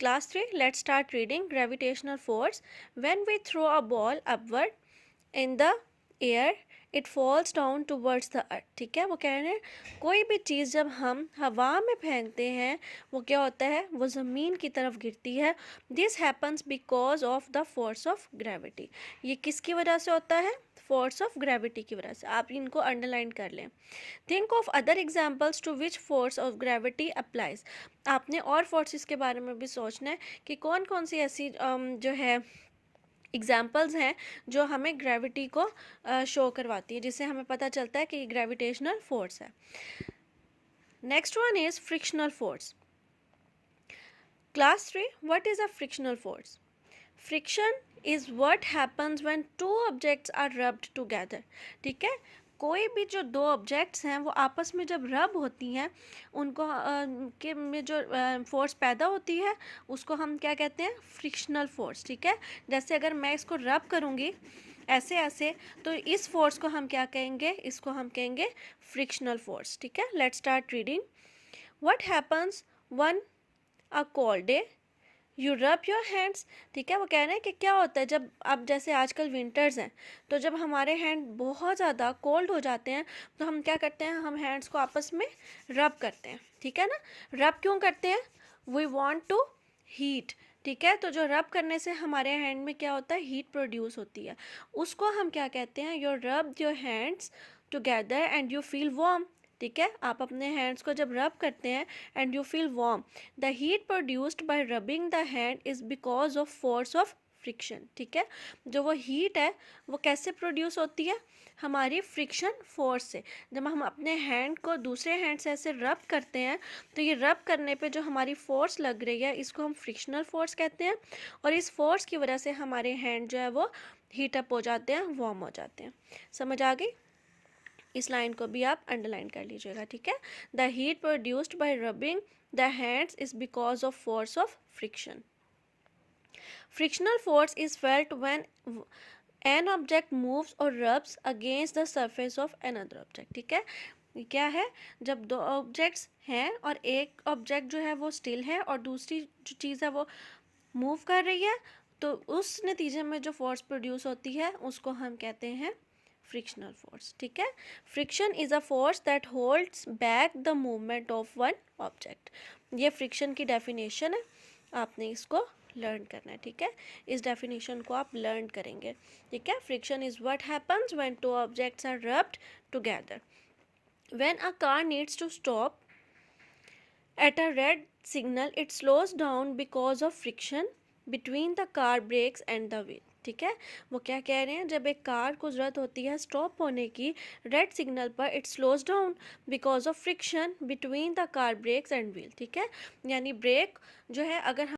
Class 3, let's start reading. Gravitational force. When we throw a ball upward in the air, it falls down towards the earth. ठीक है, वो कह रहे हैं कोई भी चीज़ जब हम हवा में फेंकते हैं वो क्या होता है, वो ज़मीन की तरफ गिरती है. This happens because of the force of gravity. ये किसकी वजह से होता है? फोर्स ऑफ ग्रेविटी की वजह से. आप इनको अंडरलाइन कर लें. Think of other examples to which force of gravity applies. आपने और फोर्सेस के बारे में भी सोचना है कि कौन कौन सी ऐसी जो है एग्जाम्पल्स हैं जो हमें ग्रेविटी को शो करवाती है, जिससे हमें पता चलता है कि ग्रेविटेशनल फोर्स है. Next one is frictional force. Class 3, what is a frictional force? Friction is what happens when two objects are rubbed together. ठीक है, कोई भी जो दो ऑब्जेक्ट्स हैं वो आपस में जब रब होती हैं उनको के में जो फोर्स पैदा होती है उसको हम क्या कहते हैं? Frictional force. ठीक है, जैसे अगर मैं इसको रब करूँगी ऐसे ऐसे तो इस फोर्स को हम क्या कहेंगे? इसको हम कहेंगे फ्रिक्शनल फोर्स. ठीक है, let's start reading. What happens one a cold day you rub your hands. ठीक है, वो कह रहे हैं कि क्या होता है जब अब जैसे आजकल विंटर्स हैं तो जब हमारे हैंड बहुत ज़्यादा कोल्ड हो जाते हैं तो हम क्या करते हैं? हम हैंड्स को आपस में रब करते हैं. ठीक है ना, रब क्यों करते हैं? We want to heat. ठीक है, तो जो रब करने से हमारे हैंड में क्या होता है? हीट प्रोड्यूस होती है. उसको हम क्या कहते हैं? Your rub your hands together and you feel warm. ठीक है, आप अपने हैंड्स को जब रब करते हैं and you feel warm. The heat produced by rubbing the hand is because of force of friction. ठीक है, जो वो हीट है वो कैसे प्रोड्यूस होती है? हमारी फ्रिक्शन फोर्स से. जब हम अपने हैंड को दूसरे हैंड से ऐसे रब करते हैं तो ये रब करने पे जो हमारी फोर्स लग रही है इसको हम फ्रिक्शनल फोर्स कहते हैं. और इस फोर्स की वजह से हमारे हैंड जो है वो हीटअप हो जाते हैं, वार्म हो जाते हैं. समझ आ गई? इस लाइन को भी आप अंडरलाइन कर लीजिएगा. ठीक है, the heat produced by rubbing the hands is because of force of friction. Frictional force is felt when an object moves और rubs against the surface of another object. ठीक है, क्या है? जब दो ऑब्जेक्ट्स हैं और एक ऑब्जेक्ट जो है वो स्टिल है और दूसरी जो चीज़ है वो मूव कर रही है तो उस नतीजे में जो फोर्स प्रोड्यूस होती है उसको हम कहते हैं फ्रिक्शनल फोर्स. ठीक है, friction is a force that holds back the movement of one object. ये फ्रिक्शन की डेफिनेशन है, आपने इसको लर्न करना है. ठीक है, इस डेफिनेशन को आप लर्न करेंगे. ठीक है, friction is what happens when two objects are rubbed together. When a car needs to stop at a red signal it slows down because of friction between the car brakes and the wheel. ठीक है, वो क्या कह रहे हैं? जब एक car को ज़रूरत होती है स्टॉप होने की रेड सिग्नल पर it slows down because of friction between the car brakes and wheel. ठीक है, यानी ब्रेक जो है अगर